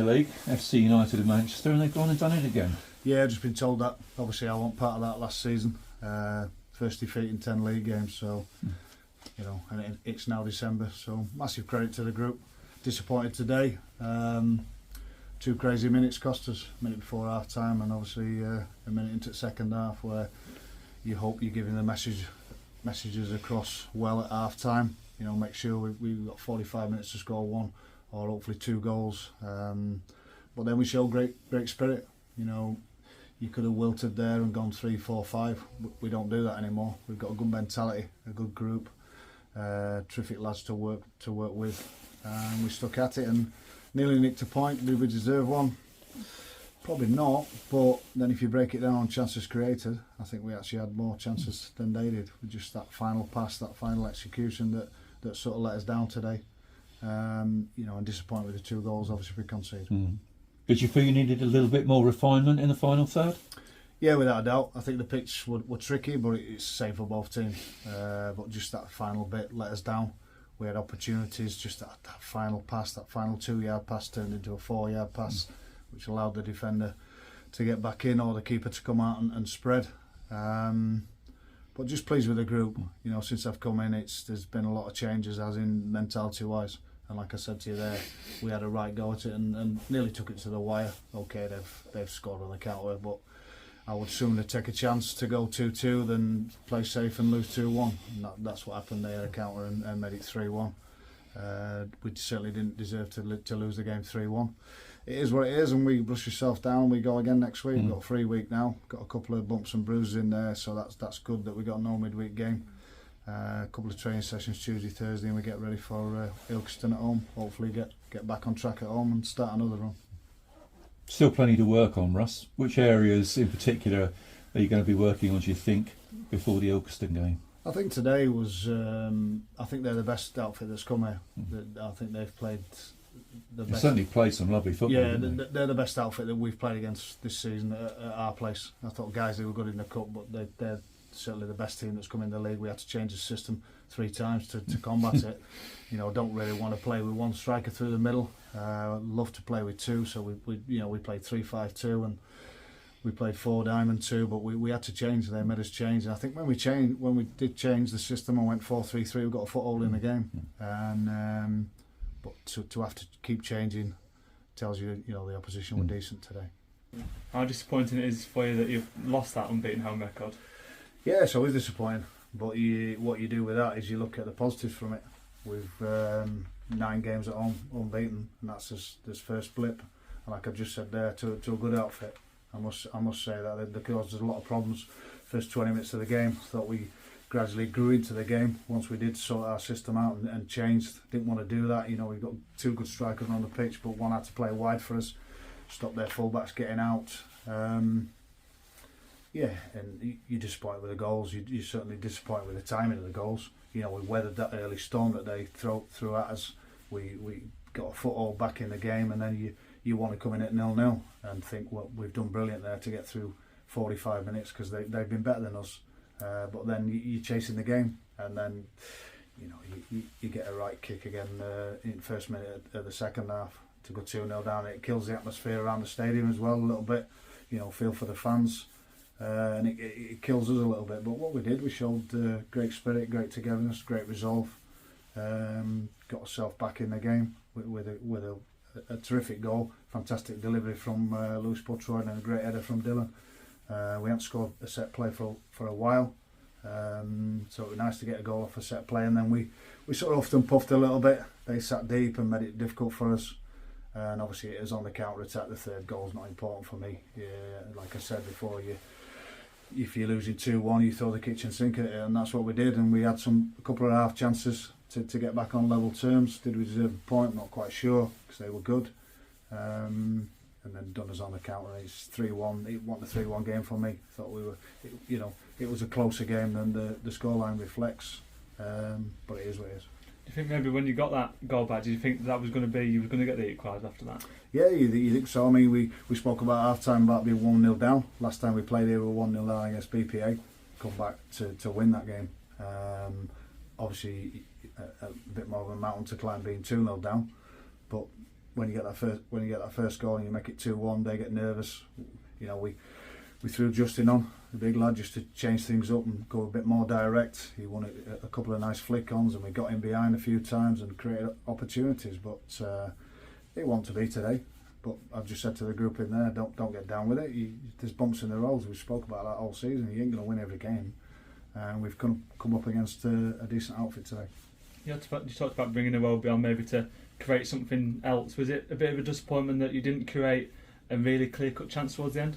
League, FC United of Manchester, and they've gone and done it again. Yeah, just been told that. Obviously, I wasn't part of that last season. First defeat in 10 league games, so you know, and it's now December. So massive credit to the group. Disappointed today. 2 crazy minutes cost us. A minute before half time, and obviously a minute into the second half, where you hope you're giving the messages across well at half time. You know, make sure we've got 45 minutes to score 1 or hopefully 2 goals. But then we showed great spirit. You know, you could have wilted there and gone 3, 4, 5. We don't do that anymore. We've got a good mentality, a good group, terrific lads to work with, and we stuck at it and nearly nicked a point. Did we deserve one? Probably not. But then if you break it down on chances created, I think we actually had more chances than they did. With just that final pass, that final execution that sort of let us down today. You know, and disappointed with the 2 goals obviously we conceded. Did you feel you needed a little bit more refinement in the final third? Yeah, without a doubt. I think the pitch were tricky, but it's safe for both teams. But just that final bit let us down. We had opportunities, just that final pass, that final 2-yard pass turned into a 4-yard pass, which allowed the defender to get back in or the keeper to come out and spread. But just pleased with the group. You know, since I've come in, there's been a lot of changes, as in mentality-wise. And like I said to you there, we had a right go at it and nearly took it to the wire. Okay, they've scored on the counter, but I would sooner take a chance to go 2-2 than play safe and lose 2-1. And that's what happened. They had a counter and made it 3-1. We certainly didn't deserve to lose the game 3-1. It is what it is, and we brush yourself down. We go again next week. We've got a free week now. Got a couple of bumps and bruises in there, so that's good that we got no midweek game. A couple of training sessions Tuesday, Thursday, and we get ready for Ilkeston at home. Hopefully get back on track at home and start another run. Still plenty to work on, Russ. Which areas in particular are you going to be working on, do you think, before the Ilkeston game? I think today was, I think they're the best outfit that's come here. I think they've played the best. Certainly played some lovely football. Yeah, they're the best outfit that we've played against this season at our place. I thought guys, they were good in the cup, but they're certainly the best team that's come in the league. We had to change the system 3 times to combat it. You know, don't really want to play with 1 striker through the middle. Love to play with 2, so we played 3-5-2 and we played 4 diamond 2, but we had to change. They made us change, and I think when we did change the system and went 4-3-3, we got a foothold in the game. And but to have to keep changing tells you the opposition were decent today. How disappointing it is for you that you've lost that unbeaten home record? Yeah, it's always disappointing. But what you do with that is you look at the positives from it. We've 9 games at home unbeaten, and that's this first blip. And like I've just said there, to a good outfit, I must say that they caused us a lot of problems. First 20 minutes of the game, thought we gradually grew into the game once we did sort our system out and changed. Didn't want to do that. You know, we've got 2 good strikers on the pitch, but one had to play wide for us, stop their fullbacks getting out. Yeah, and you're disappointed with the goals. You're certainly disappointed with the timing of the goals. You know, we weathered that early storm that they threw at us. We got a foothold back in the game, and then you want to come in at 0-0 and think, well, we've done brilliant there to get through 45 minutes because they've been better than us. But then you're chasing the game, and then you get a right kick again in first minute of the second half to go 2-0 down. It kills the atmosphere around the stadium as well a little bit. You know, feel for the fans. And it kills us a little bit, but what we did, we showed great spirit, great togetherness, great resolve. Got ourselves back in the game with a terrific goal, fantastic delivery from Lewis Buttroyd and a great header from Dylan. We hadn't scored a set play for a while, so it was nice to get a goal off a set play, and then we sort of often puffed a little bit. They sat deep and made it difficult for us. And obviously it was on the counter attack. The third goal is not important for me. Yeah, like I said before, if you're losing 2-1, you throw the kitchen sink at it, and that's what we did. And we had a couple of half chances to get back on level terms. Did we deserve a point? Not quite sure, because they were good. And then done us on the counter. It's 3-1. It wasn't a 3-1 game for me. Thought we were, it was a closer game than the scoreline reflects. But it is what it is. Do you think maybe when you got that goal back, did you think that was going to be, you were going to get the equaliser after that? Yeah, you think so. I mean, we spoke about half time about being 1-0 down. Last time we played here, we were 1-0 down against BPA. Come back to win that game. Obviously, a bit more of a mountain to climb being 2-0 down. But when you get that first goal and you make it 2-1, they get nervous. You know, we threw Justin on, the big lad, just to change things up and go a bit more direct. He won a couple of nice flick-ons, and we got him behind a few times and created opportunities. But it wasn't to be today. But I've just said to the group in there, don't get down with it. There's bumps in the roads. We spoke about that all season. You ain't going to win every game, and we've come up against a decent outfit today. You talked about bringing the world beyond, maybe to create something else. Was it a bit of a disappointment that you didn't create a really clear-cut chance towards the end?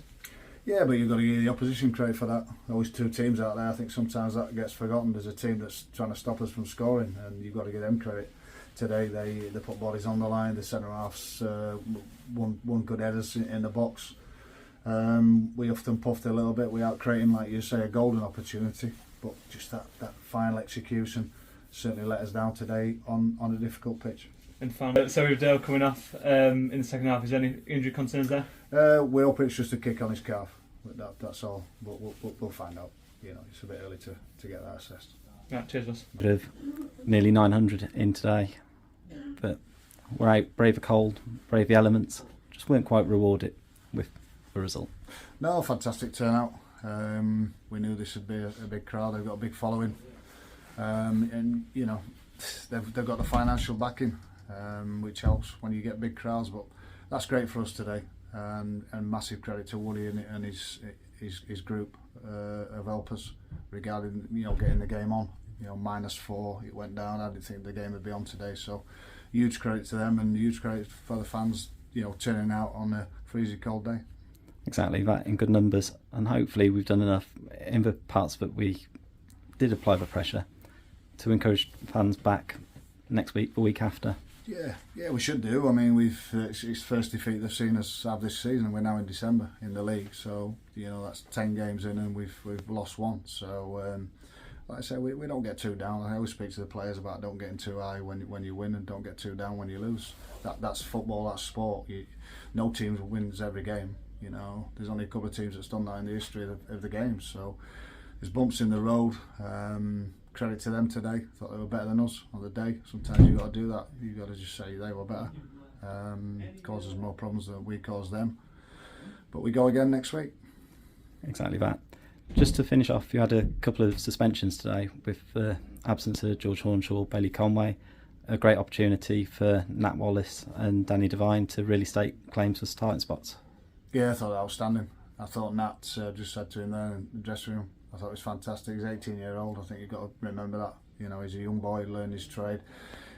Yeah, but you've got to give the opposition credit for that. Always two teams out there. I think sometimes that gets forgotten. There's a team that's trying to stop us from scoring, and you've got to give them credit. Today they put bodies on the line. The centre halves won good headers in the box. We often puffed a little bit. We out creating, like you say, a golden opportunity, but just that final execution certainly let us down today on a difficult pitch. And finally, so with Dale coming off in the second half, is there any injury concerns there? We hope it's just a kick on his calf. That's all. But we'll find out. You know, it's a bit early to get that assessed. Right, cheers, Russ. Bit of nearly 900 in today, but we're out, brave the cold, brave the elements. Just weren't quite rewarded with the result. No, fantastic turnout. We knew this would be a big crowd. They've got a big following, and you know they've got the financial backing, which helps when you get big crowds. But that's great for us today, and massive credit to Woody and his group of helpers regarding getting the game on. -4, it went down. I didn't think the game would be on today, so huge credit to them and huge credit for the fans. Turning out on a freezing cold day. Exactly that, in good numbers, and hopefully we've done enough in the parts that we did apply the pressure to encourage fans back next week, the week after. Yeah, we should do. I mean, it's the first defeat they've seen us have this season. We're now in December in the league, so that's 10 games in, and we've lost one. So, like I say, we don't get too down. I always speak to the players about don't getting too high when you win, and don't get too down when you lose. That's football. That's sport. No team wins every game. There's only a couple of teams that's done that in the history of the game. So there's bumps in the road. Credit to them today. Thought they were better than us on the day. Sometimes you've got to do that. You've got to just say they were better. Causes more problems than we caused them. But we go again next week. Exactly that. Just to finish off, you had a couple of suspensions today with the absence of George Hornshaw, Bailey Conway. A great opportunity for Nat Wallace and Danny Devine to really stake claims for starting spots. Yeah, I thought that was outstanding. I thought Nat just said to him there in the dressing room, I thought it was fantastic. He's 18-year-old. I think you've got to remember that. He's a young boy, learned his trade.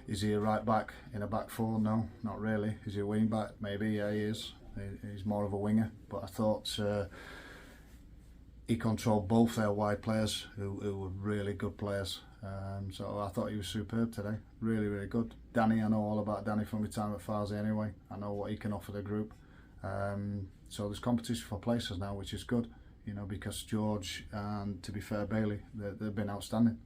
Is he a right back in a back four? No, not really. Is he a wing back? Maybe, yeah, he is. He's more of a winger. But I thought he controlled both their wide players who were really good players. So I thought he was superb today. Really, really good. Danny, I know all about Danny from my time at Farsley anyway. I know what he can offer the group. So there's competition for places now, which is good, because George and, to be fair, Bailey, they've been outstanding.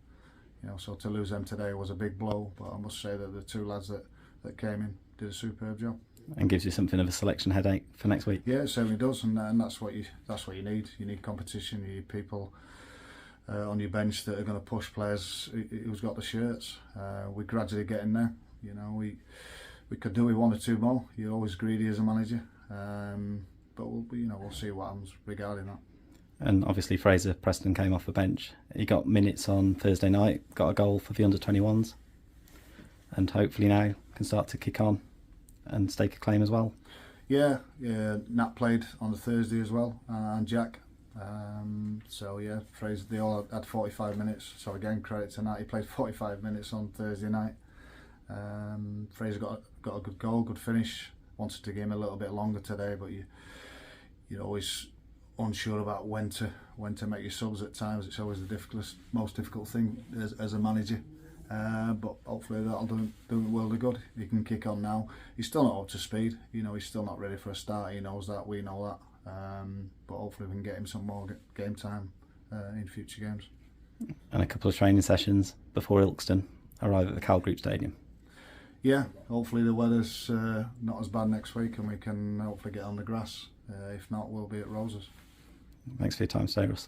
So to lose them today was a big blow, but I must say that the two lads that came in did a superb job. And gives you something of a selection headache for next week. Yeah, it certainly does, and that's what you need. You need competition. You need people on your bench that are going to push players who's got the shirts. We're gradually getting there. We could do with one or two more. You're always greedy as a manager, but we'll see what happens regarding that. And obviously Fraser Preston came off the bench. He got minutes on Thursday night, got a goal for the under-21s, and hopefully now can start to kick on and stake a claim as well. Yeah, Nat played on the Thursday as well, and Jack. So yeah, Fraser, they all had 45 minutes. So again, credit to Nat. He played 45 minutes on Thursday night. Fraser got a good goal, good finish. Wanted to give him a little bit longer today, but you're always unsure about when to make your subs at times. It's always the most difficult thing as a manager. But hopefully that'll do the world of good. He can kick on now. He's still not up to speed. He's still not ready for a start. He knows that. We know that. But hopefully we can get him some more game time in future games. And a couple of training sessions before Ilkeston arrive at the Cal Group Stadium. Yeah, hopefully the weather's not as bad next week and we can hopefully get on the grass. If not, we'll be at Roses. Thanks for your time today, Russ.